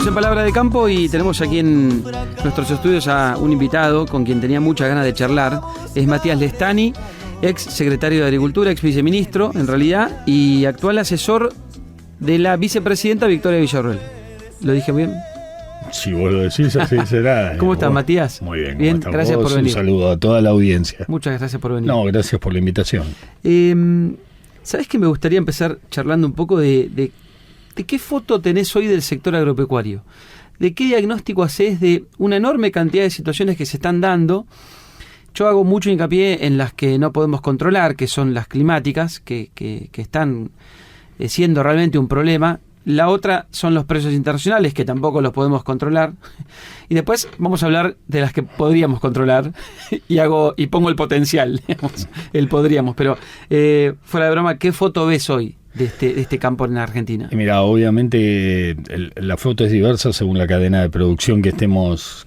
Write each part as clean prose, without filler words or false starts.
en Palabra de Campo y tenemos aquí en nuestros estudios a un invitado con quien tenía muchas ganas de charlar. Es Matías Lestani, ex secretario de Agricultura, ex viceministro en realidad, y actual asesor de la vicepresidenta Victoria Villarroel. ¿Lo dije bien? Si vos lo decís, así será. ¿Cómo estás, Matías? Muy bien. Bien, gracias por venir. Un saludo a toda la audiencia. Muchas gracias por venir. No, gracias por la invitación. ¿Sabés que me gustaría empezar charlando un poco de qué foto tenés hoy del sector agropecuario? ¿De qué diagnóstico haces de una enorme cantidad de situaciones que se están dando? Yo hago mucho hincapié en las que no podemos controlar, que son las climáticas, que están siendo realmente un problema. La otra son los precios internacionales, que tampoco los podemos controlar. Y después vamos a hablar de las que podríamos controlar y pongo el potencial, digamos, el podríamos. Pero fuera de broma, ¿qué foto ves hoy de este campo en Argentina? Y mira, obviamente la foto es diversa según la cadena de producción que estemos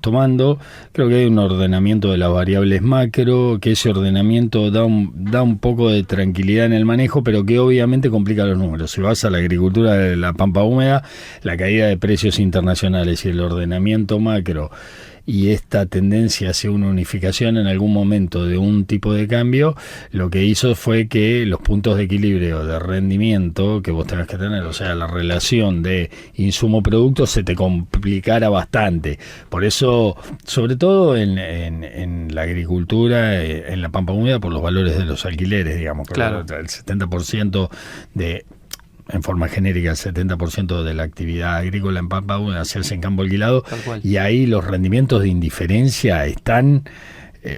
tomando. Creo que hay un ordenamiento de las variables macro, que ese ordenamiento da un poco de tranquilidad en el manejo, pero que obviamente complica los números. Si vas a la agricultura de la pampa húmeda, la caída de precios internacionales y el ordenamiento macro y esta tendencia hacia una unificación en algún momento de un tipo de cambio, lo que hizo fue que los puntos de equilibrio de rendimiento que vos tengas que tener, o sea, la relación de insumo-producto, se te complicara bastante. Por eso, sobre todo en la agricultura, en la pampa húmeda, por los valores de los alquileres, digamos, claro. El 70% en forma genérica, el 70% de la actividad agrícola en pampa húmeda se hace en campo alquilado, y ahí los rendimientos de indiferencia están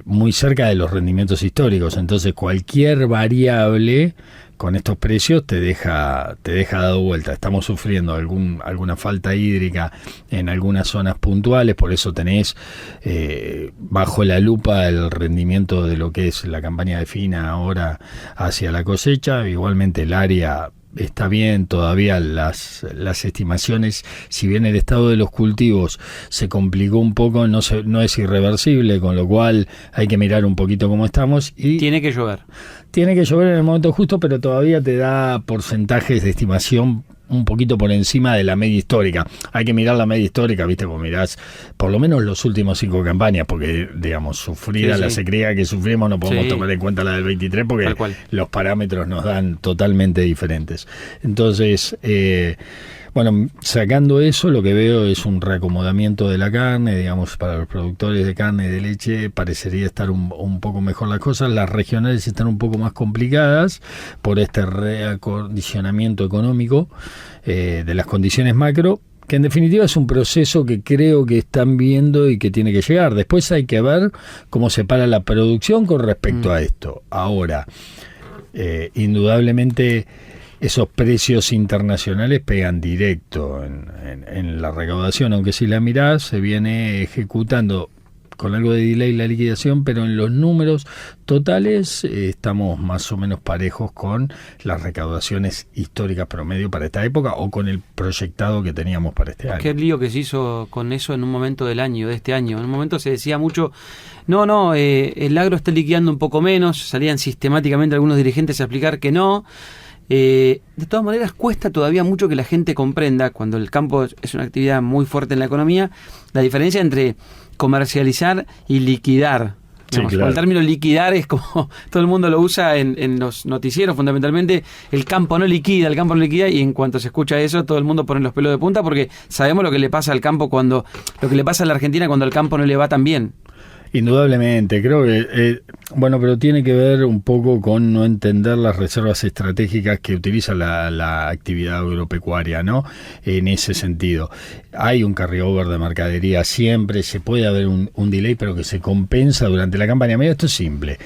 muy cerca de los rendimientos históricos. Entonces cualquier variable con estos precios te deja dado vuelta. Estamos sufriendo alguna falta hídrica en algunas zonas puntuales, por eso tenés bajo la lupa el rendimiento de lo que es la campaña de fina ahora hacia la cosecha. Igualmente el área está bien, todavía las estimaciones, si bien el estado de los cultivos se complicó un poco, no es irreversible, con lo cual hay que mirar un poquito cómo estamos. Y tiene que llover en el momento justo, pero todavía te da porcentajes de estimación un poquito por encima de la media histórica. Hay que mirar la media histórica, ¿viste? Como mirás por lo menos los últimos 5 campañas, porque, digamos, sufrida la sequía que sufrimos, no podemos tomar en cuenta la del 23, porque los parámetros nos dan totalmente diferentes. Entonces, bueno, sacando eso, lo que veo es un reacomodamiento de la carne, digamos, para los productores de carne y de leche parecería estar un poco mejor las cosas. Las regionales están un poco más complicadas por este reacondicionamiento económico de las condiciones macro, que en definitiva es un proceso que creo que están viendo y que tiene que llegar. Después hay que ver cómo se para la producción con respecto a esto. Ahora, indudablemente esos precios internacionales pegan directo en la recaudación, aunque si la mirás se viene ejecutando con algo de delay la liquidación, pero en los números totales estamos más o menos parejos con las recaudaciones históricas promedio para esta época o con el proyectado que teníamos para este año. Qué lío que se hizo con eso en un momento del año, de este año. En un momento se decía mucho, el agro está liquidando un poco menos, salían sistemáticamente algunos dirigentes a explicar que no. De todas maneras cuesta todavía mucho que la gente comprenda, cuando el campo es una actividad muy fuerte en la economía, la diferencia entre comercializar y liquidar. Digamos, claro. El término liquidar es como todo el mundo lo usa en los noticieros, fundamentalmente. El campo no liquida, y en cuanto se escucha eso todo el mundo pone los pelos de punta, porque sabemos lo que le pasa al campo lo que le pasa a la Argentina cuando al campo no le va tan bien. Indudablemente, creo que, pero tiene que ver un poco con no entender las reservas estratégicas que utiliza la actividad agropecuaria, ¿no? En ese sentido. Hay un carryover de mercadería siempre, se puede haber un delay, pero que se compensa durante la campaña. Mira, esto es simple.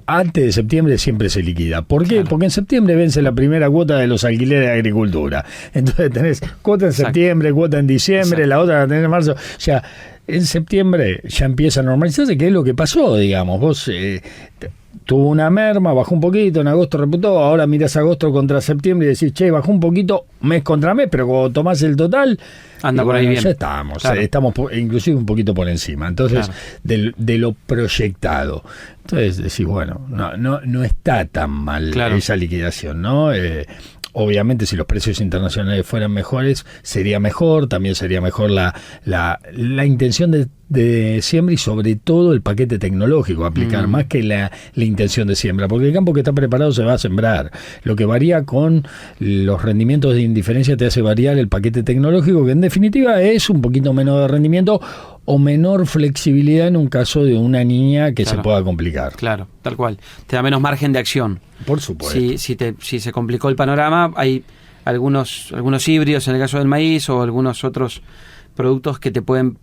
Antes de septiembre siempre se liquida. ¿Por qué? Claro. Porque en septiembre vence la primera cuota de los alquileres de agricultura. Entonces tenés cuota en septiembre, cuota en diciembre, la otra la tenés en marzo. O sea, en septiembre ya empieza a normalizarse, que es lo que pasó, digamos. Vos tuvo una merma, bajó un poquito, en agosto repuntó, ahora mirás agosto contra septiembre y decís, che, bajó un poquito mes contra mes, pero cuando tomás el total, anda por ahí bien. Ya estamos, claro. Estamos inclusive un poquito por encima. Entonces, claro. de lo proyectado. Entonces decís, bueno, no está tan mal claro. esa liquidación, ¿no? Obviamente, si los precios internacionales fueran mejores, sería mejor. También sería mejor la intención de siembra y sobre todo el paquete tecnológico aplicar, más que la intención de siembra. Porque el campo que está preparado se va a sembrar. Lo que varía con los rendimientos de indiferencia te hace variar el paquete tecnológico, que en definitiva es un poquito menos de rendimiento o menor flexibilidad en un caso de una niña que claro. se pueda complicar. Claro, tal cual. Te da menos margen de acción. Por supuesto. Si se complicó el panorama, hay algunos híbridos en el caso del maíz o algunos otros productos que te pueden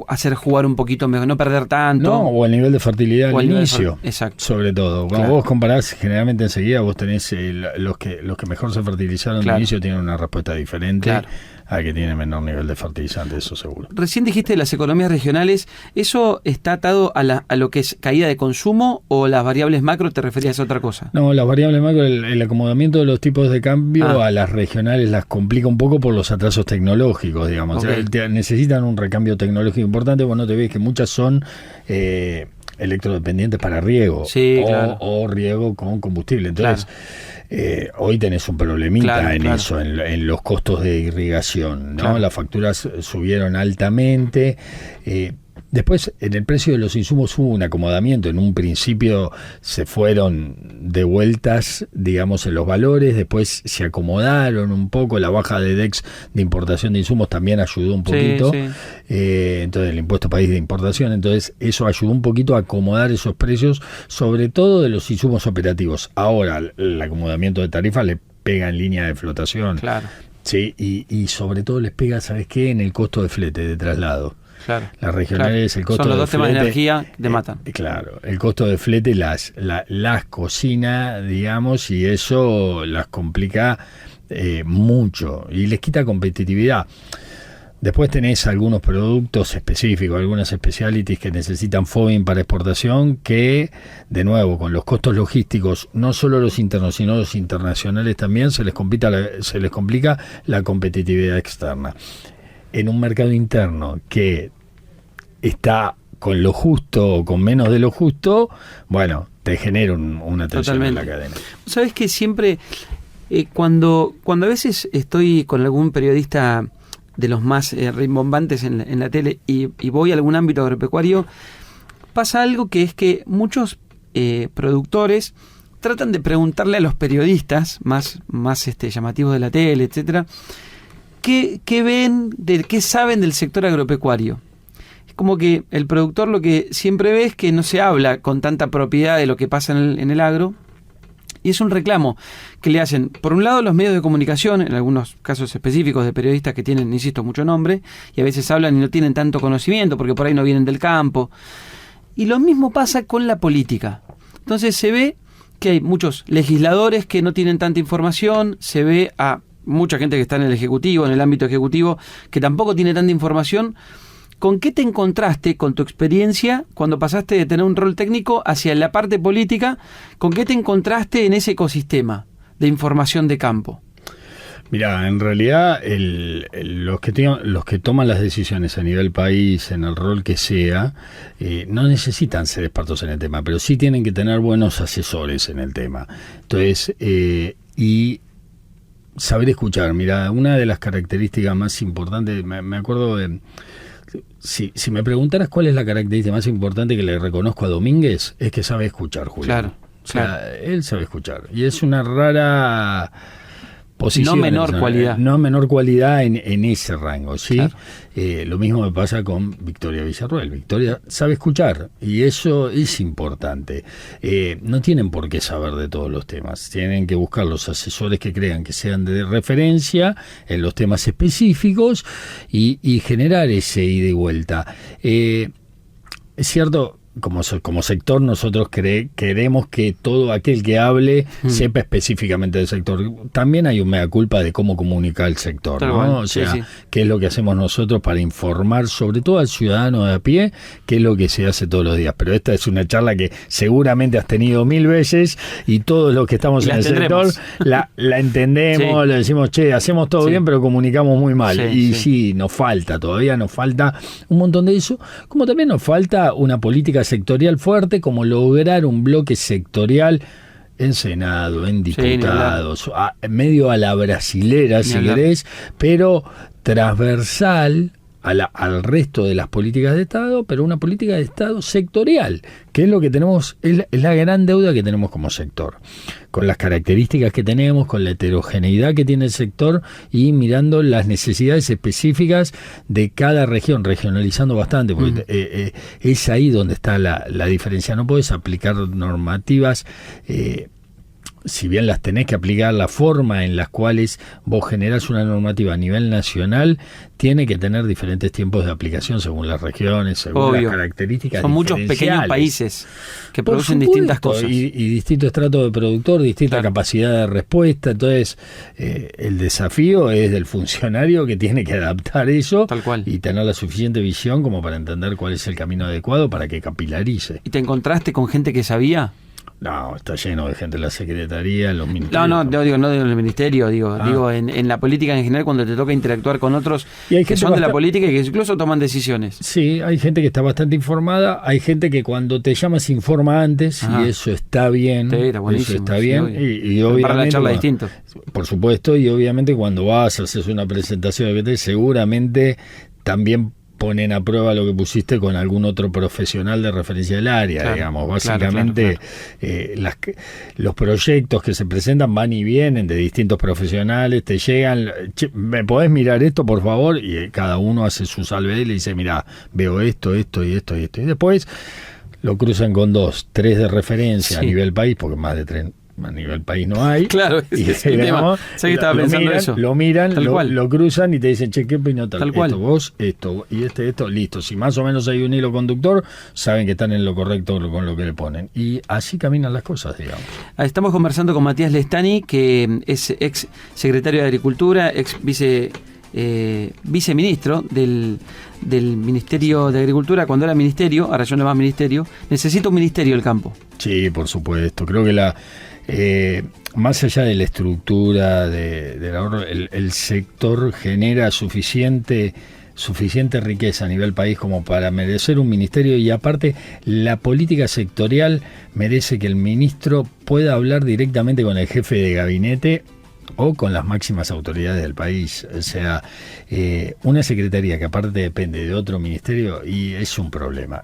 hacer jugar un poquito mejor, no perder tanto. No, o el nivel de fertilidad al inicio. Exacto. Sobre todo. Cuando claro. vos comparás, generalmente enseguida vos tenés los que mejor se fertilizaron claro. al inicio tienen una respuesta diferente claro. a que tiene menor nivel de fertilizante, eso seguro. Recién dijiste las economías regionales, ¿eso está atado a lo que es caída de consumo o las variables macro te referías a otra cosa? No, las variables macro, el acomodamiento de los tipos de cambio a las regionales las complica un poco por los atrasos tecnológicos, digamos. Okay. Necesitan un recambio tecnológico importante, vos no te ves que muchas son electrodependientes para riego claro. o riego con combustible. Entonces, hoy tenés un problemita en eso, en los costos de irrigación, ¿no? Claro. Las facturas subieron altamente. Después, en el precio de los insumos hubo un acomodamiento. En un principio se fueron de vueltas, digamos, en los valores. Después se acomodaron un poco. La baja de DEX de importación de insumos también ayudó un poquito. Sí. Entonces, el impuesto país de importación. Entonces, eso ayudó un poquito a acomodar esos precios, sobre todo de los insumos operativos. Ahora, el acomodamiento de tarifas le pega en línea de flotación. Claro. Sí, y sobre todo les pega, ¿sabes qué? En el costo de flete, de traslado. Claro. Las regionales, el costo son los dos de temas flete, de energía que te matan. Claro, el costo de flete las cocina, digamos, y eso las complica mucho y les quita competitividad. Después tenés algunos productos específicos, algunas specialities que necesitan FOBIN para exportación que, de nuevo, con los costos logísticos, no solo los internos, sino los internacionales también, se les complica la competitividad externa. En un mercado interno que está con lo justo o con menos de lo justo, bueno, te genera una tensión en la cadena. ¿Sabes que siempre, cuando a veces estoy con algún periodista de los más rimbombantes en la tele y voy a algún ámbito agropecuario, pasa algo que es que muchos productores tratan de preguntarle a los periodistas más llamativos de la tele, etcétera, ¿qué ven, qué saben del sector agropecuario? Es como que el productor lo que siempre ve es que no se habla con tanta propiedad de lo que pasa en el agro, y es un reclamo que le hacen, por un lado, los medios de comunicación, en algunos casos específicos de periodistas que tienen, insisto, mucho nombre, y a veces hablan y no tienen tanto conocimiento porque por ahí no vienen del campo. Y lo mismo pasa con la política. Entonces se ve que hay muchos legisladores que no tienen tanta información, se ve a mucha gente que está en el ejecutivo, en el ámbito ejecutivo, que tampoco tiene tanta información. ¿Con qué te encontraste con tu experiencia cuando pasaste de tener un rol técnico hacia la parte política? ¿Con qué te encontraste en ese ecosistema de información de campo? Mira, en realidad los que toman las decisiones a nivel país, en el rol que sea, no necesitan ser expertos en el tema, pero sí tienen que tener buenos asesores en el tema. Entonces, y saber escuchar. Mira, una de las características más importantes, me acuerdo de... Si me preguntaras cuál es la característica más importante que le reconozco a Domínguez, es que sabe escuchar, Julio. Claro, o sea, él sabe escuchar. Y es una rara posición. No menor cualidad. No menor cualidad en ese rango, ¿sí? Claro. Lo mismo me pasa con Victoria Villarroel. Victoria sabe escuchar y eso es importante. No tienen por qué saber de todos los temas. Tienen que buscar los asesores que crean que sean de referencia en los temas específicos y generar ese ida y vuelta. Es cierto, como sector nosotros queremos que todo aquel que hable sepa específicamente del sector. También hay un mea culpa de cómo comunica el sector, ¿no? Bueno, O sea, sí. qué es lo que hacemos nosotros para informar, sobre todo al ciudadano de a pie, qué es lo que se hace todos los días. Pero esta es una charla que seguramente has tenido 1000 veces y todos los que estamos en el sector la entendemos, le decimos, che, hacemos todo bien, pero comunicamos muy mal. Sí, todavía nos falta un montón de eso, como también nos falta una política sectorial fuerte, como lograr un bloque sectorial en Senado, en diputados, medio a la brasilera, si querés, pero transversal al resto de las políticas de Estado, pero una política de Estado sectorial, que es lo que tenemos, es la gran deuda que tenemos como sector, con las características que tenemos, con la heterogeneidad que tiene el sector y mirando las necesidades específicas de cada región, regionalizando bastante, porque es ahí donde está la diferencia. No podés aplicar normativas, si bien las tenés que aplicar, la forma en las cuales vos generás una normativa a nivel nacional tiene que tener diferentes tiempos de aplicación según las regiones, según las características. Son muchos pequeños países que producen distintas cosas. Y distinto estrato de productor, distinta capacidad de respuesta. Entonces, el desafío es del funcionario que tiene que adaptar eso y tener la suficiente visión como para entender cuál es el camino adecuado para que capilarice. ¿Y te encontraste con gente que sabía? No, está lleno de gente en la secretaría, en los ministerios. No del ministerio, digo en la política en general, cuando te toca interactuar con otros que son de la política y que incluso toman decisiones. Sí, hay gente que está bastante informada, hay gente que cuando te llama se informa antes y eso está bien. Sí, está buenísimo. Eso está bien. Y obviamente, para la charla distinto. Por supuesto, y obviamente cuando vas a hacer una presentación de seguramente también ponen a prueba lo que pusiste con algún otro profesional de referencia del área, digamos. Básicamente, los proyectos que se presentan van y vienen de distintos profesionales, te llegan, ¿me podés mirar esto, por favor? Y cada uno hace su salve y le dice, mirá, veo esto y esto y esto. Y después lo cruzan con 2, 3 de referencia a nivel país, porque más de 3 a nivel país no hay. Claro, es el tema. Sé que estaba pensando eso. Lo miran, lo cruzan y te dicen, che, ¿qué opinión tal cual? Esto, vos, esto y esto, listo. Si más o menos hay un hilo conductor, saben que están en lo correcto con lo que le ponen. Y así caminan las cosas, digamos. Estamos conversando con Matías Lestani, que es ex secretario de Agricultura, ex viceministro del Ministerio de Agricultura, cuando era ministerio, ahora ya no es más ministerio. Necesita un ministerio el campo. Sí, por supuesto. Creo que más allá de la estructura del ahorro, el sector genera suficiente riqueza a nivel país como para merecer un ministerio, y aparte la política sectorial merece que el ministro pueda hablar directamente con el jefe de gabinete o con las máximas autoridades del país. O sea, una secretaría que aparte depende de otro ministerio, y es un problema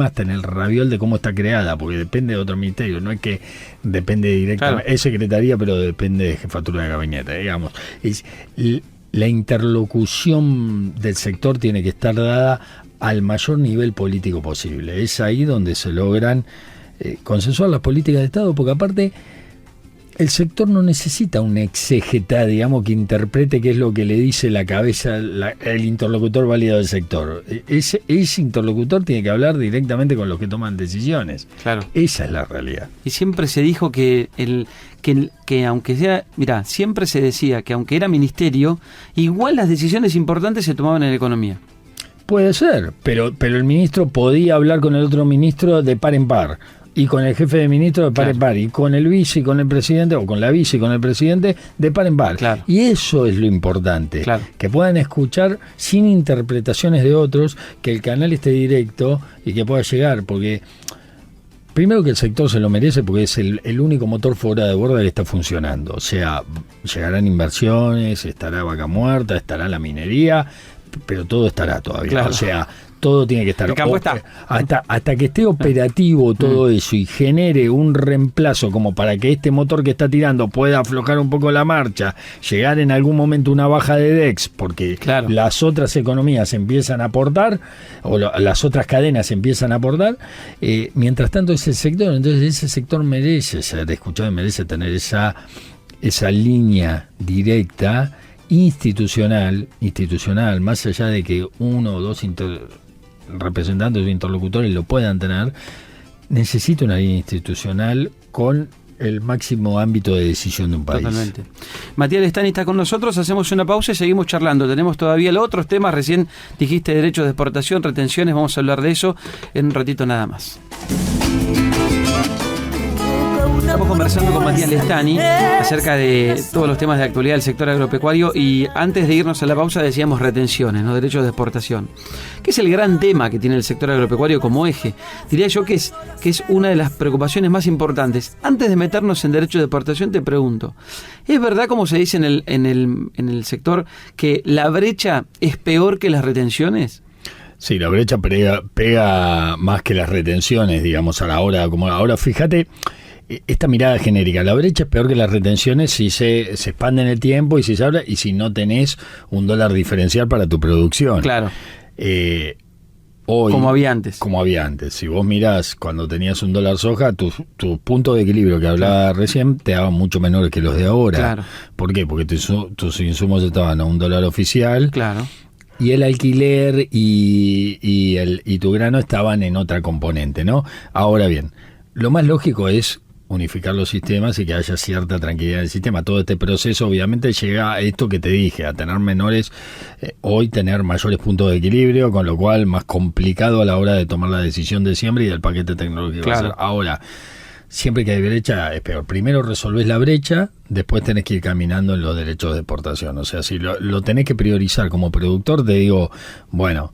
hasta en el raviol de cómo está creada, porque depende de otro ministerio, no es que depende directamente, es secretaría pero depende de jefatura de gabinete, digamos. La interlocución del sector tiene que estar dada al mayor nivel político posible. Es ahí donde se logran consensuar las políticas de Estado, porque aparte el sector no necesita un exégeta, digamos, que interprete qué es lo que le dice la cabeza, el interlocutor válido del sector. Ese interlocutor tiene que hablar directamente con los que toman decisiones. Claro. Esa es la realidad. Y siempre se dijo que aunque sea, siempre se decía que aunque era ministerio, igual las decisiones importantes se tomaban en la economía. Puede ser, pero el ministro podía hablar con el otro ministro de par en par, y con el jefe de ministro de par en par, y con el vice y con el presidente, o con la vice y con el presidente de par en par. Claro. Y eso es lo importante, que puedan escuchar sin interpretaciones de otros, que el canal esté directo y que pueda llegar, porque primero que el sector se lo merece, porque es el único motor fuera de borda que está funcionando. O sea, llegarán inversiones, estará Vaca Muerta, estará la minería, pero todo estará todavía. Claro. O sea, todo tiene que estar. El campo está. Hasta que esté operativo todo eso y genere un reemplazo como para que este motor que está tirando pueda aflojar un poco la marcha, llegar en algún momento una baja de DEX, porque las otras economías empiezan a aportar, o las otras cadenas empiezan a aportar, mientras tanto ese sector merece ser escuchado y merece tener esa línea directa institucional, más allá de que uno o dos representantes o interlocutores lo puedan tener, necesita una línea institucional con el máximo ámbito de decisión de un país. Totalmente. Matías Lestani está con nosotros, hacemos una pausa y seguimos charlando. Tenemos todavía los otros temas, recién dijiste derechos de exportación, retenciones, vamos a hablar de eso en un ratito nada más. Estamos conversando con Matías Lestani acerca de todos los temas de actualidad del sector agropecuario y antes de irnos a la pausa decíamos retenciones, ¿no? Derechos de exportación, que es el gran tema que tiene el sector agropecuario como eje. Diría yo que es una de las preocupaciones más importantes. Antes de meternos en derechos de exportación te pregunto, ¿es verdad, como se dice en el sector, que la brecha es peor que las retenciones? Sí, la brecha pega más que las retenciones, digamos, a la hora, como ahora, fíjate, esta mirada genérica, la brecha es peor que las retenciones si se expande en el tiempo y si se habla y si no tenés un dólar diferencial para tu producción. Claro. Hoy, como había antes. Como había antes. Si vos mirás cuando tenías un dólar soja, tus puntos de equilibrio que hablaba recién te daban mucho menores que los de ahora. Claro. ¿Por qué? Porque tus insumos estaban a un dólar oficial. Claro. Y el alquiler y tu grano estaban en otra componente, ¿no? Ahora bien, lo más lógico es unificar los sistemas y que haya cierta tranquilidad en el sistema. Todo este proceso obviamente llega a esto que te dije, a tener menores, hoy tener mayores puntos de equilibrio, con lo cual más complicado a la hora de tomar la decisión de siembra y del paquete tecnológico. Claro. Ahora, siempre que hay brecha es peor. Primero resolvés la brecha, después tenés que ir caminando en los derechos de exportación. O sea, si lo tenés que priorizar como productor, te digo, bueno,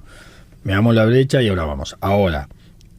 veamos la brecha y ahora vamos. Ahora,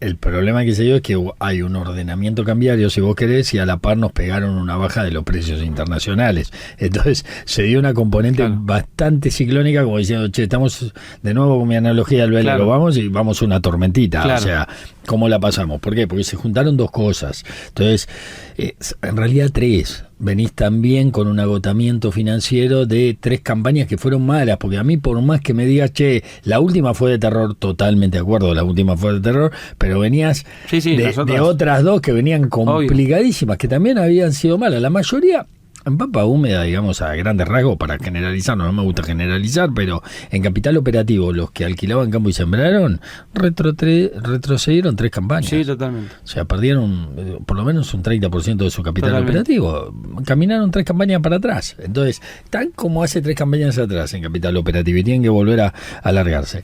el problema que se dio es que hay un ordenamiento cambiario, si vos querés, y a la par nos pegaron una baja de los precios internacionales. Entonces se dio una componente bastante ciclónica, como diciendo, che, estamos de nuevo con mi analogía del velero, vamos y vamos una tormentita. Claro. O sea, ¿cómo la pasamos? ¿Por qué? Porque se juntaron dos cosas. Entonces, en realidad tres. Venís también con un agotamiento financiero de 3 campañas que fueron malas, porque a mí por más que me digas, che, la última fue de terror, totalmente de acuerdo, la última fue de terror, pero venías de otras dos que venían complicadísimas, que también habían sido malas. La mayoría en papa húmeda, digamos, a grandes rasgos, para generalizar, no me gusta generalizar, pero en capital operativo, los que alquilaban campo y sembraron, retrocedieron 3 campañas. Sí, totalmente. O sea, perdieron por lo menos un 30% de su capital operativo. Caminaron 3 campañas para atrás. Entonces, tan como hace 3 campañas atrás en capital operativo, y tienen que volver a alargarse.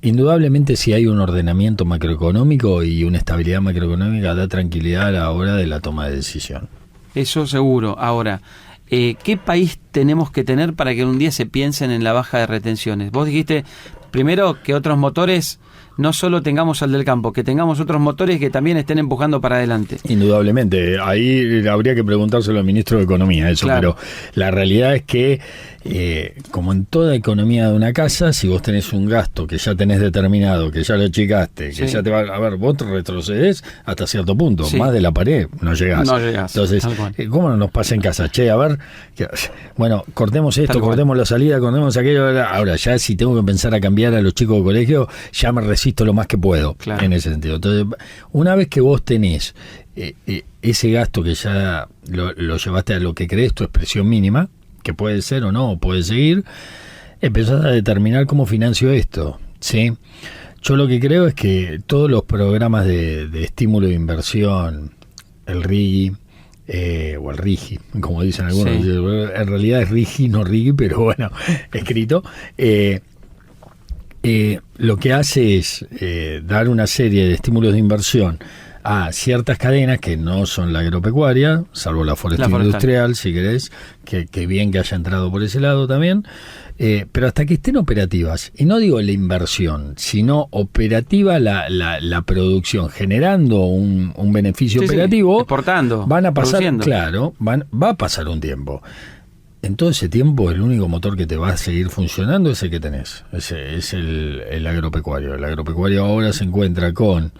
Indudablemente, si hay un ordenamiento macroeconómico y una estabilidad macroeconómica, da tranquilidad a la hora de la toma de decisión. Eso seguro. Ahora, ¿qué país tenemos que tener para que un día se piensen en la baja de retenciones? Vos dijiste, primero, que otros motores, no solo tengamos al del campo, que tengamos otros motores que también estén empujando para adelante. Indudablemente. Ahí habría que preguntárselo al ministro de Economía, eso. Claro. Pero la realidad es que, como en toda economía de una casa, si vos tenés un gasto que ya tenés determinado, que ya lo achicaste, que ya te va a ver, vos retrocedés hasta cierto punto, más de la pared no llegás. No llegás. Entonces, ¿cómo no nos pasa en casa? Che, a ver, bueno, cortemos esto, cortemos la salida, cortemos aquello. Ahora, ya si tengo que pensar a cambiar a los chicos de colegio, ya me resisto lo más que puedo, en ese sentido. Entonces, una vez que vos tenés ese gasto que ya lo llevaste a lo que crees tu expresión mínima, que puede ser o no, puede seguir, empezás a determinar cómo financio esto, ¿sí? Yo lo que creo es que todos los programas de estímulo de inversión, el RIGI, o el RIGI, como dicen algunos, en realidad es RIGI, no RIGI, pero bueno, escrito, lo que hace es dar una serie de estímulos de inversión a ciertas cadenas que no son la agropecuaria, salvo la forestal industrial, si querés, que bien que haya entrado por ese lado también, pero hasta que estén operativas, y no digo la inversión, sino operativa la producción, generando un beneficio operativo, exportando, van a pasar, produciendo. Va a pasar un tiempo. En todo ese tiempo, el único motor que te va a seguir funcionando es el que tenés, es el agropecuario. El agropecuario ahora se encuentra con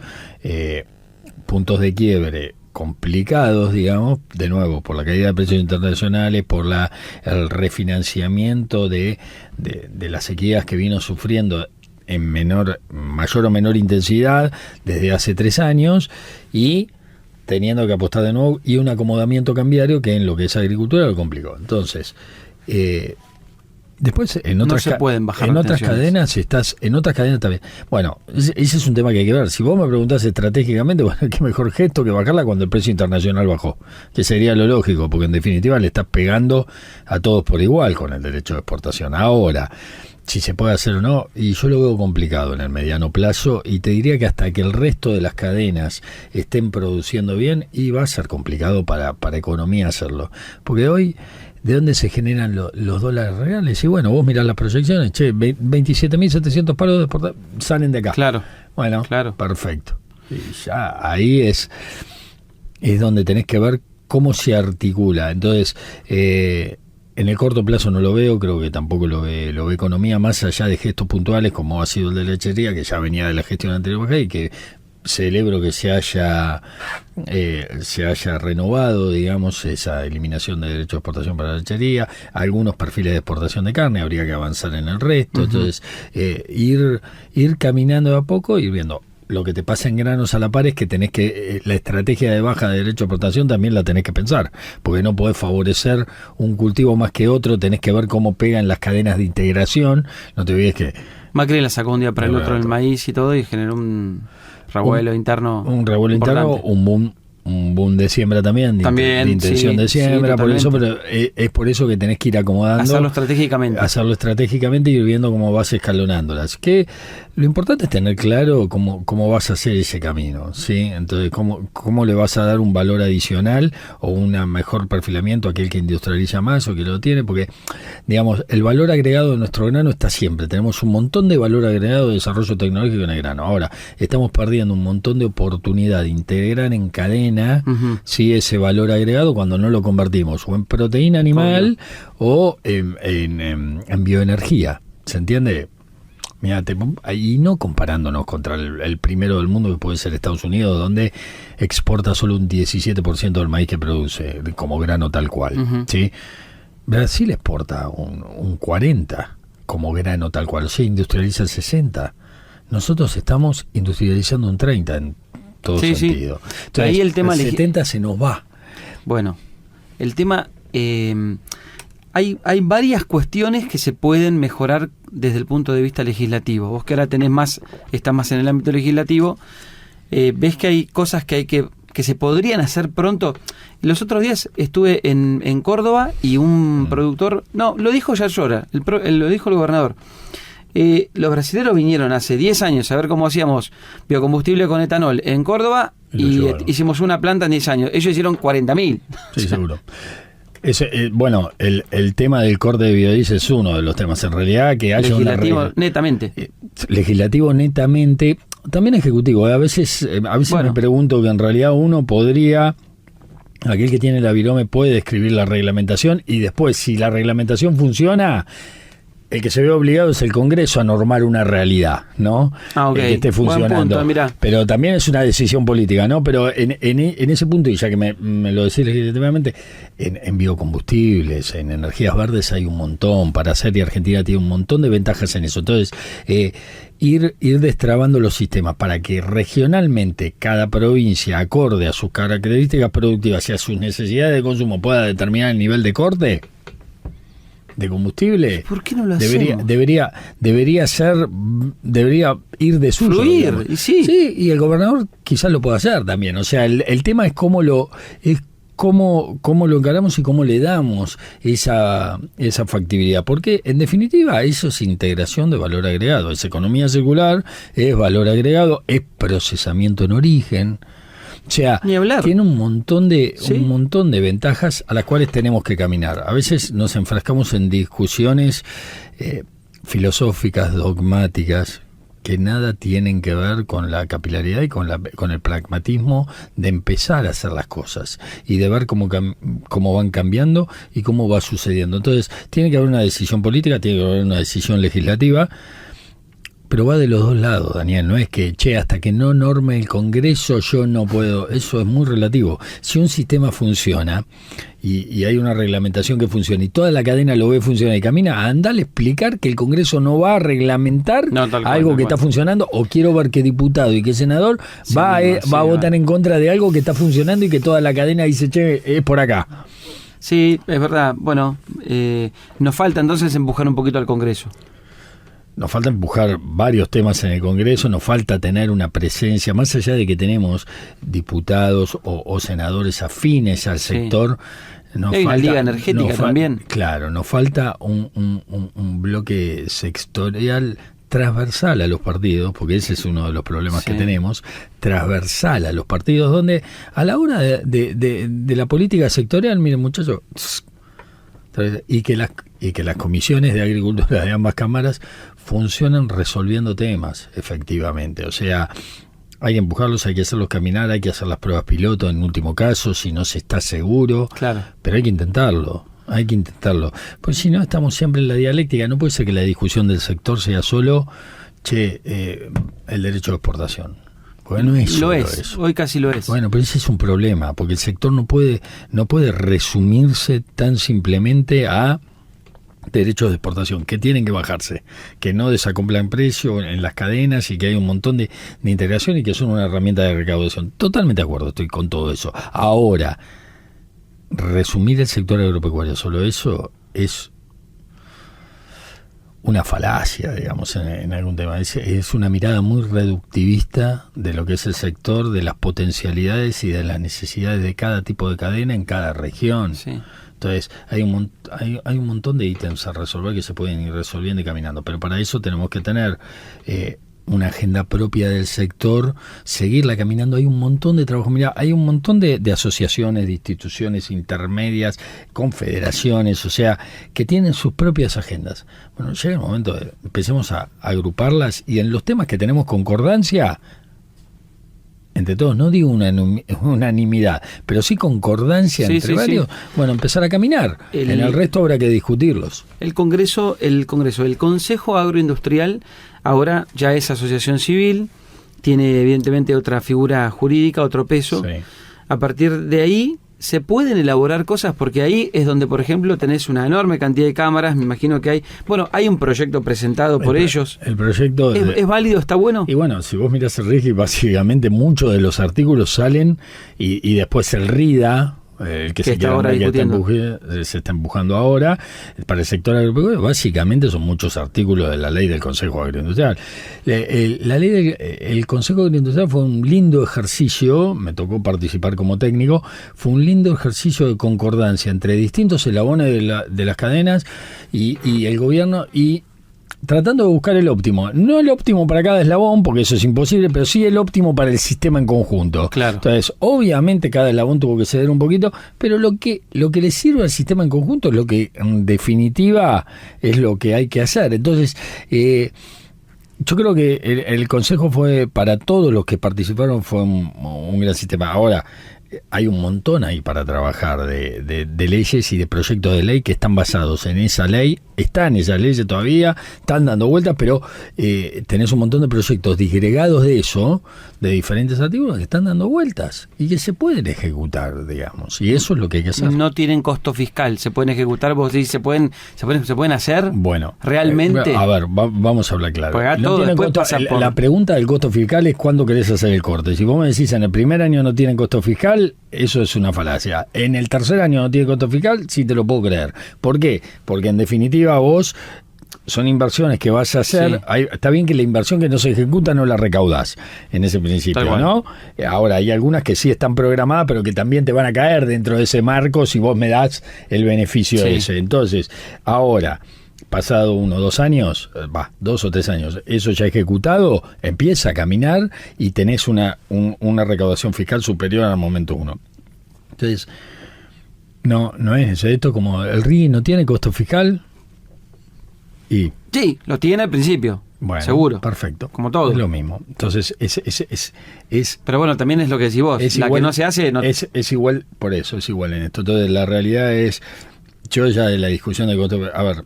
puntos de quiebre complicados, digamos, de nuevo, por la caída de precios internacionales, por el refinanciamiento de las sequías que vino sufriendo en mayor o menor intensidad desde hace 3 años, y teniendo que apostar de nuevo, y un acomodamiento cambiario que en lo que es agricultura lo complicó. Entonces, Después, no se pueden bajar en las otras tensiones. en otras cadenas también. Bueno, ese es un tema que hay que ver. Si vos me preguntás estratégicamente, bueno, qué mejor gesto que bajarla cuando el precio internacional bajó, que sería lo lógico, porque en definitiva le estás pegando a todos por igual con el derecho de exportación. Ahora, si se puede hacer o no, y yo lo veo complicado en el mediano plazo, y te diría que hasta que el resto de las cadenas estén produciendo bien, y va a ser complicado para economía hacerlo. Porque hoy, ¿de dónde se generan los dólares reales? Y bueno, vos mirás las proyecciones, 27.700 palos de exportación salen de acá. Claro. Bueno, claro. Perfecto. Y ya ahí es donde tenés que ver cómo se articula. Entonces, en el corto plazo no lo veo, creo que tampoco lo ve economía, más allá de gestos puntuales como ha sido el de lechería, que ya venía de la gestión anterior y que celebro que se haya renovado, digamos, esa eliminación de derecho de exportación para la lechería, algunos perfiles de exportación de carne, habría que avanzar en el resto. Entonces, ir caminando de a poco, ir viendo. Lo que te pasa en granos a la par es que tenés que, la estrategia de baja de derecho de exportación también la tenés que pensar, porque no podés favorecer un cultivo más que otro, tenés que ver cómo pegan las cadenas de integración. No te olvides que Macri la sacó un día para el otro el maíz y todo, y generó un revuelo interno. Un revuelo interno, un boom de siembra también de intención de siembra, por eso, pero es por eso que tenés que ir acomodando. Hacerlo estratégicamente y ir viendo cómo vas escalonándolas. Que lo importante es tener claro cómo vas a hacer ese camino, ¿sí? Entonces, cómo le vas a dar un valor adicional o un mejor perfilamiento a aquel que industrializa más o que lo tiene, porque, digamos, el valor agregado de nuestro grano está siempre. Tenemos un montón de valor agregado de desarrollo tecnológico en el grano. Ahora, estamos perdiendo un montón de oportunidad de integrar en cadena ¿sí? Ese valor agregado cuando no lo convertimos o en proteína animal o en bioenergía. ¿Se entiende? Mirate, y no comparándonos contra el primero del mundo que puede ser Estados Unidos, donde exporta solo un 17% del maíz que produce como grano tal cual. ¿Sí? Brasil exporta un 40% como grano tal cual, o sea, industrializa el 60%. Nosotros estamos industrializando un 30% en todo sentido. Sí. Entonces, ahí el tema 70 se nos va. Bueno, el tema hay varias cuestiones que se pueden mejorar desde el punto de vista legislativo. Vos que ahora estás más en el ámbito legislativo, ves que hay cosas que se podrían hacer pronto. Los otros días estuve en Córdoba y un productor, lo dijo Yarlora, lo dijo el gobernador. Los brasileños vinieron hace 10 años a ver cómo hacíamos biocombustible con etanol en Córdoba y hicimos una planta en 10 años. Ellos hicieron 40.000. Sí, seguro. Bueno, el tema del corte de biodiesel es uno de los temas. En realidad, que haya legislativo netamente. Legislativo netamente, también ejecutivo. A veces me pregunto que en realidad uno podría... Aquel que tiene la virome puede escribir la reglamentación y después, si la reglamentación funciona... El que se ve obligado es el Congreso a normar una realidad, ¿no? El que esté funcionando. Buen punto, pero también es una decisión política, ¿no? Pero en ese punto, y ya que me lo decís legislativamente, en biocombustibles, en energías verdes hay un montón para hacer y Argentina tiene un montón de ventajas en eso. Entonces, ir destrabando los sistemas para que regionalmente cada provincia, acorde a sus características productivas y a sus necesidades de consumo, pueda determinar el nivel de corte de combustible. ¿Por qué no lo hacemos? Debería ir de suyo. Fluir, sí, y el gobernador quizás lo pueda hacer también. O sea, el tema es cómo lo encaramos y cómo le damos esa factibilidad. Porque, en definitiva, eso es integración de valor agregado. Es economía circular, es valor agregado, es procesamiento en origen. O sea, tiene un montón de ventajas a las cuales tenemos que caminar. A veces nos enfrascamos en discusiones filosóficas, dogmáticas, que nada tienen que ver con la capilaridad y con el pragmatismo de empezar a hacer las cosas y de ver cómo van cambiando y cómo va sucediendo. Entonces, tiene que haber una decisión política, tiene que haber una decisión legislativa, pero va de los dos lados, Daniel. No es que, hasta que no norme el Congreso yo no puedo. Eso es muy relativo. Si un sistema funciona y hay una reglamentación que funciona y toda la cadena lo ve funcionar y camina, andale a explicar que el Congreso no va a reglamentar algo que está funcionando, o quiero ver qué diputado y qué senador va a votar en contra de algo que está funcionando y que toda la cadena dice, es por acá. Sí, es verdad. Bueno, nos falta entonces empujar un poquito al Congreso. Nos falta empujar varios temas en el Congreso, nos falta tener una presencia, más allá de que tenemos diputados o senadores afines al sector. Hay una liga energética también. Claro, nos falta un bloque sectorial transversal a los partidos, porque ese es uno de los problemas que tenemos, transversal a los partidos, donde a la hora de la política sectorial, miren muchachos, y que las comisiones de agricultura de ambas cámaras funcionan resolviendo temas, efectivamente. O sea, hay que empujarlos, hay que hacerlos caminar, hay que hacer las pruebas piloto en último caso, si no se está seguro, claro. Pero hay que intentarlo. Pues si no, estamos siempre en la dialéctica. No puede ser que la discusión del sector sea solo el derecho de exportación. Porque no es solo eso. Hoy casi lo es. Bueno, pero ese es un problema, porque el sector no puede resumirse tan simplemente a derechos de exportación, que tienen que bajarse, que no desacomplan precio en las cadenas y que hay un montón de integración y que son una herramienta de recaudación. Totalmente de acuerdo, estoy con todo eso. Ahora, resumir el sector agropecuario solo eso es una falacia, digamos, en algún tema. Es una mirada muy reductivista de lo que es el sector, de las potencialidades y de las necesidades de cada tipo de cadena en cada región. Sí. Entonces, hay un montón de ítems a resolver que se pueden ir resolviendo y caminando, pero para eso tenemos que tener una agenda propia del sector, seguirla caminando. Hay un montón de trabajo. Mira, hay un montón de asociaciones, de instituciones intermedias, confederaciones, o sea, que tienen sus propias agendas. Bueno, llega el momento de empecemos a agruparlas y en los temas que tenemos concordancia, entre todos, no digo unanimidad, pero sí concordancia entre varios, bueno, empezar a caminar. En el resto habrá que discutirlos. El Consejo Agroindustrial ahora ya es asociación civil, tiene evidentemente otra figura jurídica, otro peso. Sí. A partir de ahí se pueden elaborar cosas, porque ahí es donde, por ejemplo, tenés una enorme cantidad de cámaras. Me imagino que hay un proyecto presentado por ellos. El proyecto ¿Es válido? ¿Está bueno? Y bueno, si vos mirás el RIGI, básicamente muchos de los artículos salen y después el RIDA, el que se está empujando ahora para el sector agropecuario, básicamente son muchos artículos de la ley del Consejo Agroindustrial. La ley del Consejo Agroindustrial fue un lindo ejercicio, me tocó participar como técnico, fue un lindo ejercicio de concordancia entre distintos eslabones de las cadenas y el gobierno, y tratando de buscar el óptimo. No el óptimo para cada eslabón, porque eso es imposible, pero sí el óptimo para el sistema en conjunto. Claro. Entonces, obviamente cada eslabón tuvo que ceder un poquito, pero lo que le sirve al sistema en conjunto es lo que, en definitiva, es lo que hay que hacer. Entonces, yo creo que el consejo fue, para todos los que participaron, fue un gran sistema. Ahora, hay un montón ahí para trabajar de leyes y de proyectos de ley que están basados en esa ley, están esas leyes todavía, están dando vueltas, pero tenés un montón de proyectos disgregados de eso, de diferentes artículos que están dando vueltas y que se pueden ejecutar, digamos, y eso es lo que hay que hacer. No tienen costo fiscal, se pueden ejecutar, vos decís, se pueden hacer. Bueno, realmente. A ver, vamos a hablar claro. No tienen costo, la pregunta del costo fiscal es cuándo querés hacer el corte. Si vos me decís en el primer año no tienen costo fiscal, eso es una falacia. En el tercer año no tiene costo fiscal, sí te lo puedo creer. ¿Por qué? Porque en definitiva vos, son inversiones que vas a hacer. Sí. Está bien que la inversión que no se ejecuta no la recaudás en ese principio, ¿no? Ahora, hay algunas que sí están programadas, pero que también te van a caer dentro de ese marco si vos me das el beneficio ese. Entonces, ahora, pasado 1 o 2 años, 2 o 3 años, eso ya ejecutado, empieza a caminar y tenés una recaudación fiscal superior al momento 1. Entonces, no es esto como el RIGI no tiene costo fiscal. Sí, lo tiene al principio. Bueno, seguro. Perfecto. Como todo. Es lo mismo. Entonces, es pero bueno, también es lo que decís vos. La igual, que no se hace... No... Es igual, por eso, es igual en esto. Entonces, la realidad es... Yo ya de la discusión de costo... A ver,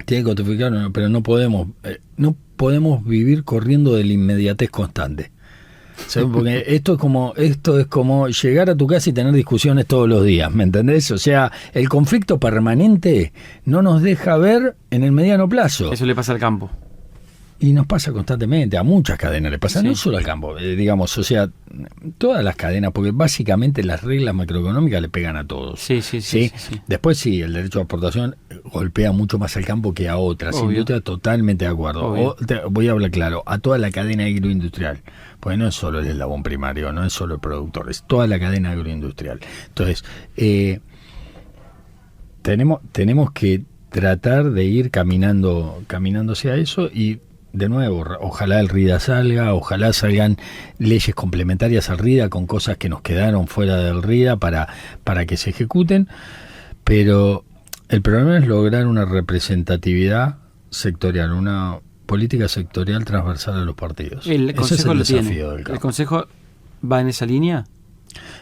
tiene que cotificar, pero no podemos vivir corriendo de la inmediatez constante. ¿Sabes? Porque esto es como llegar a tu casa y tener discusiones todos los días, ¿me entendés? O sea, el conflicto permanente no nos deja ver en el mediano plazo. Eso le pasa al campo. Y nos pasa constantemente, a muchas cadenas le pasa, Sí. no solo al campo, digamos, o sea, todas las cadenas, porque básicamente las reglas macroeconómicas le pegan a todos. Sí, sí, sí. sí, sí. Después sí, el derecho de exportación golpea mucho más al campo que a otras. Obvio. Industria totalmente de acuerdo. Obvio. Voy a hablar claro, a toda la cadena agroindustrial, porque no es solo el eslabón primario, no es solo el productor, es toda la cadena agroindustrial. Entonces, tenemos que tratar de ir caminando hacia eso y de nuevo, ojalá el RIDA salga, ojalá salgan leyes complementarias al RIDA con cosas que nos quedaron fuera del RIDA para que se ejecuten, pero el problema es lograr una representatividad sectorial, una política sectorial transversal a los partidos. El Ese es Consejo el lo desafío tiene. del campo. ¿El Consejo va en esa línea?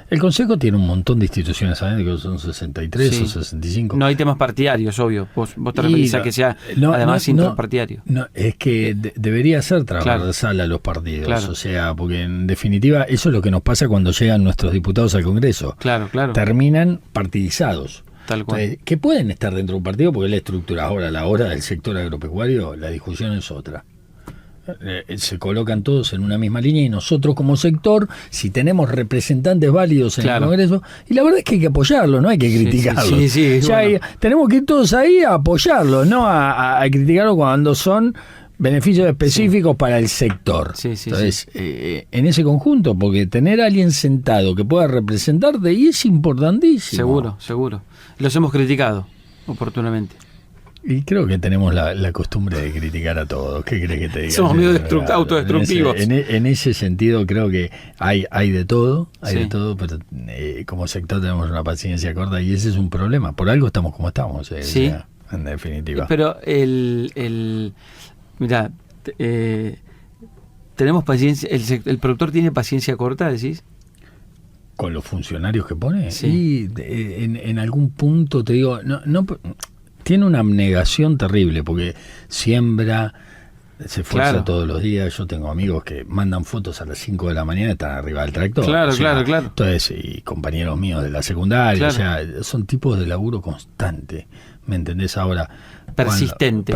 El Consejo tiene un montón de instituciones, ¿sabes? Que son 63 Sí. o 65. No hay temas partidarios, obvio. Vos te referís a que sea además intrapartidario. No, es que debería ser transversal a los partidos. Claro. O sea, porque en definitiva eso es lo que nos pasa cuando llegan nuestros diputados al Congreso. Claro, claro. Terminan partidizados. Tal cual. Entonces, que pueden estar dentro de un partido porque la estructura ahora, a la hora del sector agropecuario, la discusión es otra. Se colocan todos en una misma línea y nosotros como sector, si tenemos representantes válidos en el Congreso, y la verdad es que hay que apoyarlo, no hay que criticarlo. Tenemos que ir todos ahí a apoyarlo, no a criticarlo cuando son beneficios específicos para el sector. Entonces, en ese conjunto, porque tener a alguien sentado que pueda representarte y es importantísimo. Seguro. Los hemos criticado oportunamente. Y creo que tenemos la costumbre de criticar a todos. ¿Qué crees que te diga? Somos medio autodestructivos. En ese sentido creo que hay de todo, pero como sector tenemos una paciencia corta y ese es un problema. Por algo estamos como estamos, sí. O sea, en definitiva. Pero mirá, tenemos paciencia, el productor tiene paciencia corta, decís. ¿Con los funcionarios que pone? Sí. Y en algún punto te digo, no tiene una abnegación terrible porque siembra, se esfuerza todos los días. Yo tengo amigos que mandan fotos a las 5 de la mañana y están arriba del tractor. Claro. Entonces, y compañeros míos de la secundaria, o sea, son tipos de laburo constante, ¿me entendés? Ahora, persistente,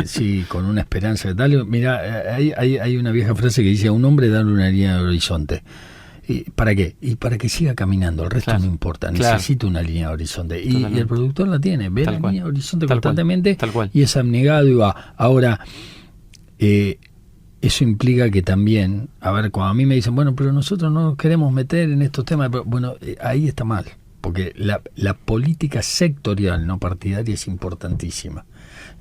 sí, con una esperanza de tal. Mira, hay una vieja frase que dice: a un hombre darle una línea de horizonte. ¿Y para qué? Y para que siga caminando, el resto no importa, necesita una línea de horizonte. Y el productor la tiene, ve la línea de horizonte constantemente y es abnegado y va. Ahora, eso implica que también, a ver, cuando a mí me dicen, bueno, pero nosotros no nos queremos meter en estos temas, bueno, ahí está mal, porque la política sectorial, no partidaria, es importantísima.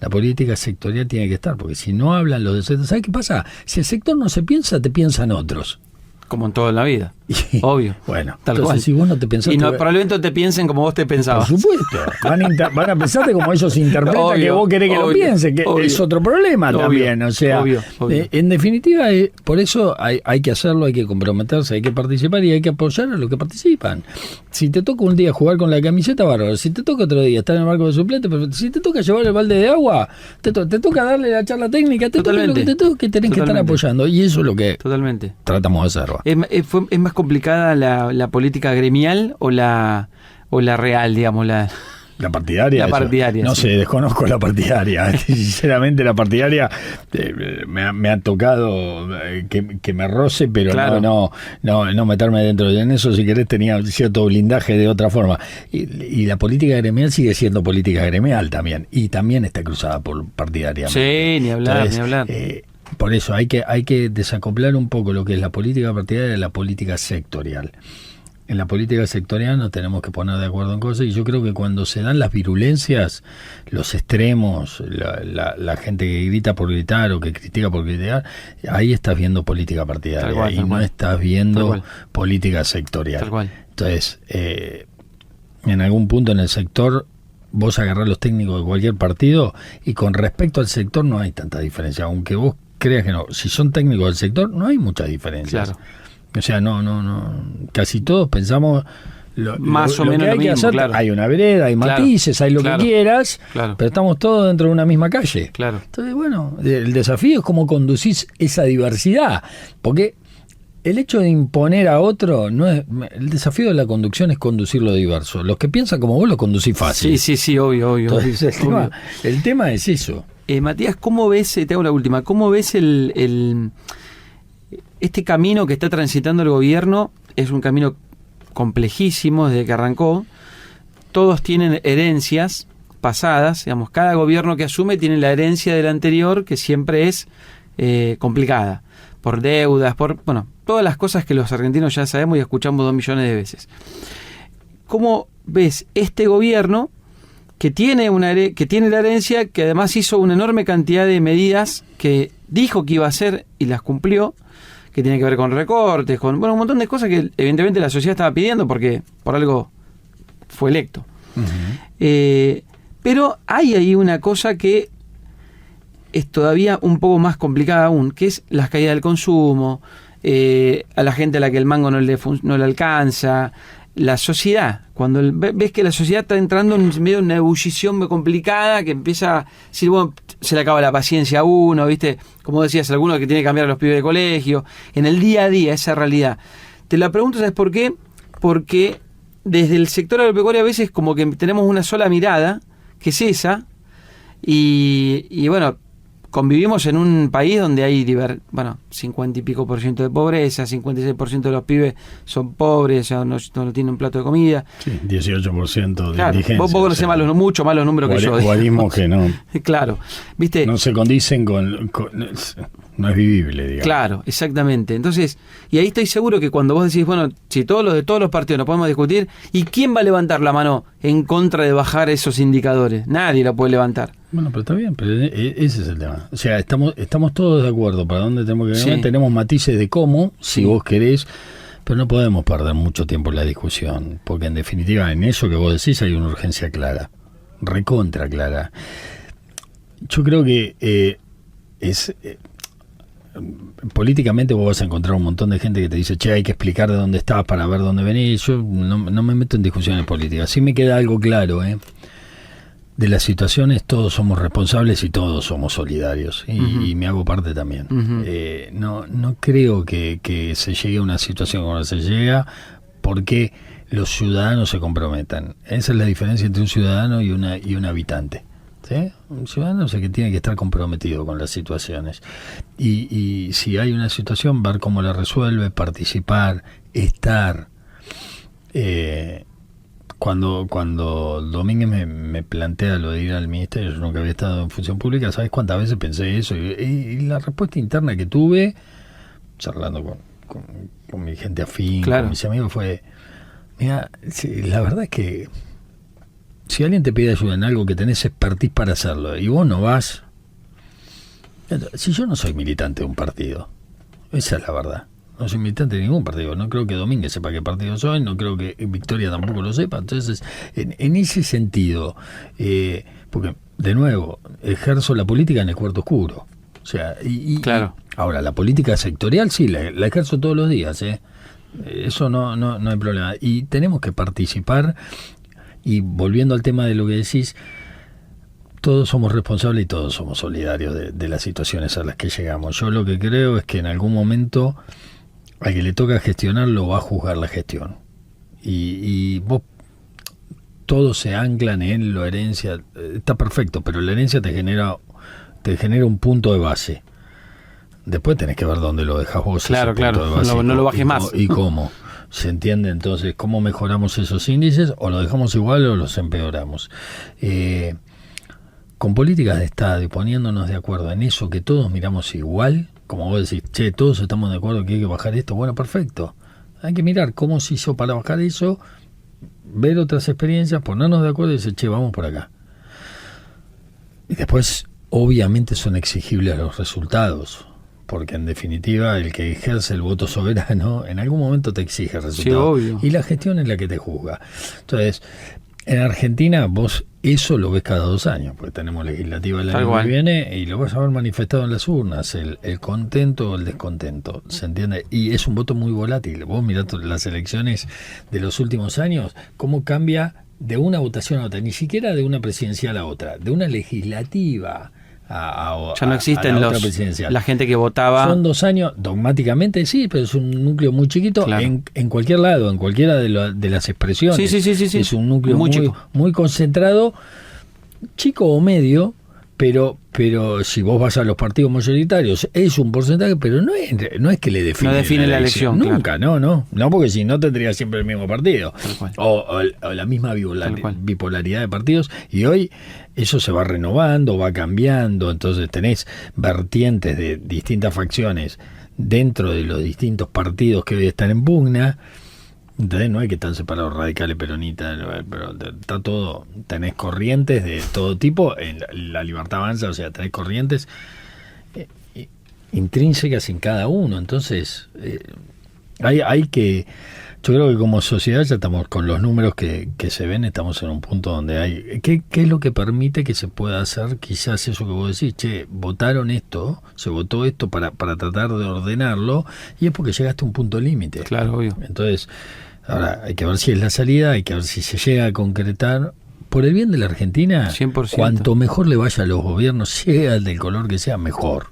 La política sectorial tiene que estar, porque si no hablan los de sector, ¿sabes qué pasa? Si el sector no se piensa, te piensan otros. Como en todo en la vida. Obvio. Bueno, entonces si vos no te pensás... Y probablemente te piensen como vos te pensabas. Por supuesto. Van a pensarte como ellos interpretan que vos querés que lo piensen, que es otro problema también. O sea, en definitiva, por eso hay que hacerlo, hay que comprometerse, hay que participar y hay que apoyar a los que participan. Si te toca un día jugar con la camiseta, bárbaro. Si te toca otro día estar en el barco de suplente, perfecto. Si te toca llevar el balde de agua, te toca darle la charla técnica, te toca lo que te toque, tenés que estar apoyando. Y eso es lo que tratamos de hacer. ¿Es más complicada la política gremial o la real, digamos, la partidaria? La partidaria. No sé, desconozco la partidaria. Sinceramente, la partidaria me ha tocado que me roce, pero no meterme dentro de eso. Si querés, tenía cierto blindaje de otra forma. Y la política gremial sigue siendo política gremial también. Y también está cruzada por partidaria. Sí, ni hablar. Por eso hay que desacoplar un poco lo que es la política partidaria de la política sectorial. En la política sectorial nos tenemos que poner de acuerdo en cosas y yo creo que cuando se dan las virulencias, los extremos, la gente que grita por gritar o que critica por criticar, ahí estás viendo política partidaria y no estás viendo política sectorial. Tal cual. Entonces, en algún punto en el sector vos agarrás los técnicos de cualquier partido y con respecto al sector no hay tanta diferencia, aunque vos creas que no. Si son técnicos del sector, no hay mucha diferencia. Claro. O sea, no. Casi todos pensamos más o menos que hay lo que mismo, hacer. Hay una vereda, hay matices, hay lo que quieras, pero estamos todos dentro de una misma calle. Claro. Entonces, bueno, el desafío es cómo conducís esa diversidad, porque el hecho de imponer a otro no es el desafío de la conducción, es conducir lo diverso. Los que piensan como vos lo conducís fácil. Sí, obvio. Entonces, el tema es eso. Matías, ¿cómo ves, te hago la última, cómo ves este camino que está transitando el gobierno? Es un camino complejísimo desde que arrancó. Todos tienen herencias pasadas, digamos, cada gobierno que asume tiene la herencia del anterior, que siempre es complicada, por deudas, bueno, todas las cosas que los argentinos ya sabemos y escuchamos 2 millones de veces. ¿Cómo ves este gobierno que tiene la herencia, que además hizo una enorme cantidad de medidas que dijo que iba a hacer y las cumplió, que tiene que ver con recortes, con un montón de cosas que evidentemente la sociedad estaba pidiendo porque por algo fue electo? Uh-huh. Pero hay ahí una cosa que es todavía un poco más complicada aún, que es las caídas del consumo, a la gente a la que el mango no le alcanza, la sociedad. Cuando ves que la sociedad está entrando en medio de una ebullición muy complicada, que empieza a decir, bueno, se le acaba la paciencia a uno, ¿viste? Como decías, alguno que tiene que cambiar a los pibes de colegio, en el día a día, esa realidad. Te la pregunto, ¿sabes por qué? Porque desde el sector agropecuario a veces como que tenemos una sola mirada, que es esa, y bueno, convivimos en un país donde hay 50 y pico % de pobreza, 56% de los pibes son pobres, o sea, no tienen un plato de comida. Sí, 18% de indigencia. Vos conocés mucho más los números que yo. Guarismos que no. Claro, ¿viste? No se condicen con no es vivible, digamos. Claro, exactamente. Entonces, y ahí estoy seguro que cuando vos decís, bueno, si de todos los partidos nos podemos discutir, ¿y quién va a levantar la mano en contra de bajar esos indicadores? Nadie la puede levantar. Bueno, pero está bien, pero ese es el tema. O sea, estamos todos de acuerdo para dónde tenemos que ir. Sí. Tenemos matices de cómo, si vos querés, pero no podemos perder mucho tiempo en la discusión, porque en definitiva en eso que vos decís hay una urgencia clara, recontra clara. Yo creo que políticamente vos vas a encontrar un montón de gente que te dice, che, hay que explicar de dónde estás para ver dónde venís. Yo no me meto en discusiones políticas. Sí me queda algo claro, de las situaciones todos somos responsables y todos somos solidarios, y me hago parte también. No creo que se llegue a una situación como se llega porque los ciudadanos se comprometan. Esa es la diferencia entre un ciudadano y un habitante, ¿sí? Un ciudadano es el que tiene que estar comprometido con las situaciones, y si hay una situación, ver cómo la resuelve, participar, estar. Cuando Domínguez me plantea lo de ir al ministerio, yo nunca había estado en función pública, ¿sabes cuántas veces pensé eso? Y la respuesta interna que tuve, charlando con mi gente afín, con mis amigos, fue, mira, la verdad es que si alguien te pide ayuda en algo que tenés expertise para hacerlo y vos no vas, si yo no soy militante de un partido, esa es la verdad. No soy militante de ningún partido. No creo que Domínguez sepa qué partido soy, no creo que Victoria tampoco lo sepa. Entonces, en ese sentido, porque, de nuevo, ejerzo la política en el cuarto oscuro. O sea, claro. Ahora, la política sectorial sí, la ejerzo todos los días. Eso no hay problema. Y tenemos que participar, y volviendo al tema de lo que decís, todos somos responsables y todos somos solidarios de las situaciones a las que llegamos. Yo lo que creo es que en algún momento al que le toca gestionar lo va a juzgar la gestión. Y vos, todos se anclan en la herencia, está perfecto, pero la herencia te genera un punto de base. Después tenés que ver dónde lo dejas vos. Claro, no lo bajes más. ¿Y cómo? ¿Se entiende? Entonces, ¿cómo mejoramos esos índices? ¿O lo dejamos igual o los empeoramos? Con políticas de Estado y poniéndonos de acuerdo en eso que todos miramos igual, como vos decís, che, todos estamos de acuerdo que hay que bajar esto, bueno, perfecto. Hay que mirar cómo se hizo para bajar eso, ver otras experiencias, ponernos de acuerdo y decir, che, vamos por acá. Y después, obviamente, son exigibles los resultados, porque en definitiva el que ejerce el voto soberano en algún momento te exige resultados. Sí, obvio. Y la gestión es la que te juzga. Entonces, en Argentina vos eso lo ves cada 2 años, porque tenemos legislativa el año que viene y lo vas a ver manifestado en las urnas, el contento o el descontento, ¿se entiende? Y es un voto muy volátil. Vos mirá las elecciones de los últimos años, cómo cambia de una votación a otra, ni siquiera de una presidencial a otra, de una legislativa ya no existen la gente que votaba. Son 2 años, dogmáticamente sí, pero es un núcleo muy chiquito, claro. en cualquier lado, en cualquiera de las expresiones. Sí. Es un núcleo muy concentrado, chico o medio, Pero si vos vas a los partidos mayoritarios, es un porcentaje, pero no es que le define la elección. Nunca, claro. No, porque si no tendría siempre el mismo partido. O la misma bipolaridad de partidos. Y hoy eso se va renovando, va cambiando. Entonces tenés vertientes de distintas facciones dentro de los distintos partidos que hoy están en pugna. Entonces no hay que estar separados radicales, peronistas, pero está todo, tenés corrientes de todo tipo, en la Libertad Avanza, o sea, tenés corrientes intrínsecas en cada uno. Entonces hay que, yo creo que como sociedad ya estamos con los números que se ven, estamos en un punto donde hay, ¿qué es lo que permite que se pueda hacer quizás eso que vos decís? Votaron esto, se votó esto para tratar de ordenarlo, y es porque llegaste a un punto límite. Claro, obvio. Entonces, ahora hay que ver si es la salida, hay que ver si se llega a concretar. Por el bien de la Argentina, 100%. Cuanto mejor le vaya a los gobiernos, sea el del color que sea, mejor.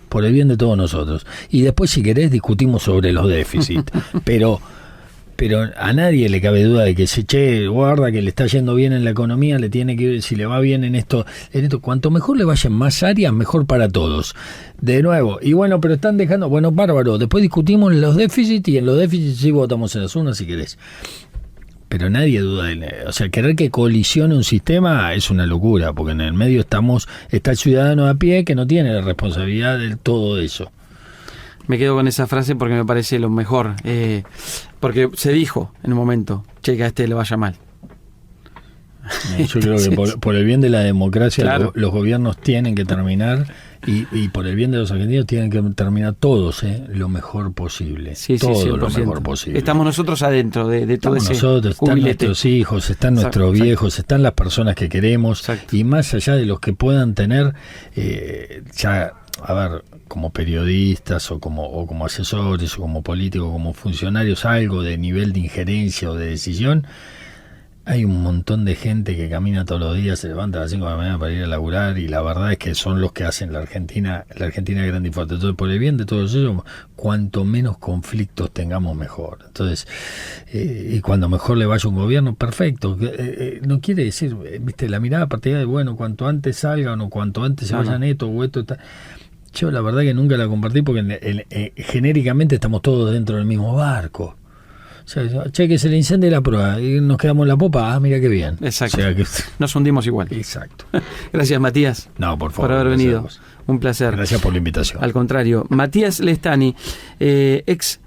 Por el bien de todos nosotros. Y después, si querés, discutimos sobre los déficits. pero a nadie le cabe duda de que guarda que le está yendo bien en la economía, le tiene que, si le va bien en esto, cuanto mejor le vaya en más áreas, mejor para todos. De nuevo, y bueno, pero están dejando, bueno, bárbaro, después discutimos los déficits, y en los déficits sí votamos en las urnas si querés. Pero nadie duda o sea, querer que colisione un sistema es una locura, porque en el medio está el ciudadano a pie que no tiene la responsabilidad de todo eso. Me quedo con esa frase porque me parece lo mejor, porque se dijo en un momento, que a este le vaya mal. Yo creo que por el bien de la democracia, claro, los gobiernos tienen que terminar, y por el bien de los argentinos tienen que terminar todos lo mejor posible. Todo lo mejor posible. Estamos nosotros adentro de todo ese nosotros, están nuestros hijos, están nuestros viejos, están las personas que queremos. Exacto. Y más allá de los que puedan tener, ya, a ver, como periodistas o como asesores o como políticos, como funcionarios, algo de nivel de injerencia o de decisión. Hay un montón de gente que camina todos los días, se levanta a las 5 de la mañana para ir a laburar, y la verdad es que son los que hacen la Argentina grande y fuerte. Entonces, por el bien de todos ellos, cuanto menos conflictos tengamos, mejor. Entonces, y cuando mejor le vaya un gobierno, perfecto. No quiere decir, viste, la mirada partidaria de, bueno, cuanto antes salgan o cuanto antes se vayan esto o esto. Yo la verdad que nunca la compartí, porque genéricamente estamos todos dentro del mismo barco. O sea, que se le incendie la prueba y nos quedamos en la popa, mira qué bien. Exacto. O sea, nos hundimos igual. Exacto. Gracias, Matías. No, por favor. Por haber venido. Un placer. Gracias por la invitación. Al contrario. Matías Lestani, ex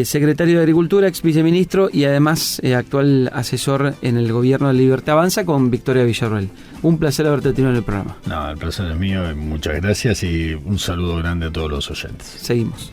secretario de Agricultura, ex viceministro y además actual asesor en el gobierno de Libertad Avanza con Victoria Villarroel. Un placer haberte tenido en el programa. No, el placer es mío. Muchas gracias y un saludo grande a todos los oyentes. Seguimos.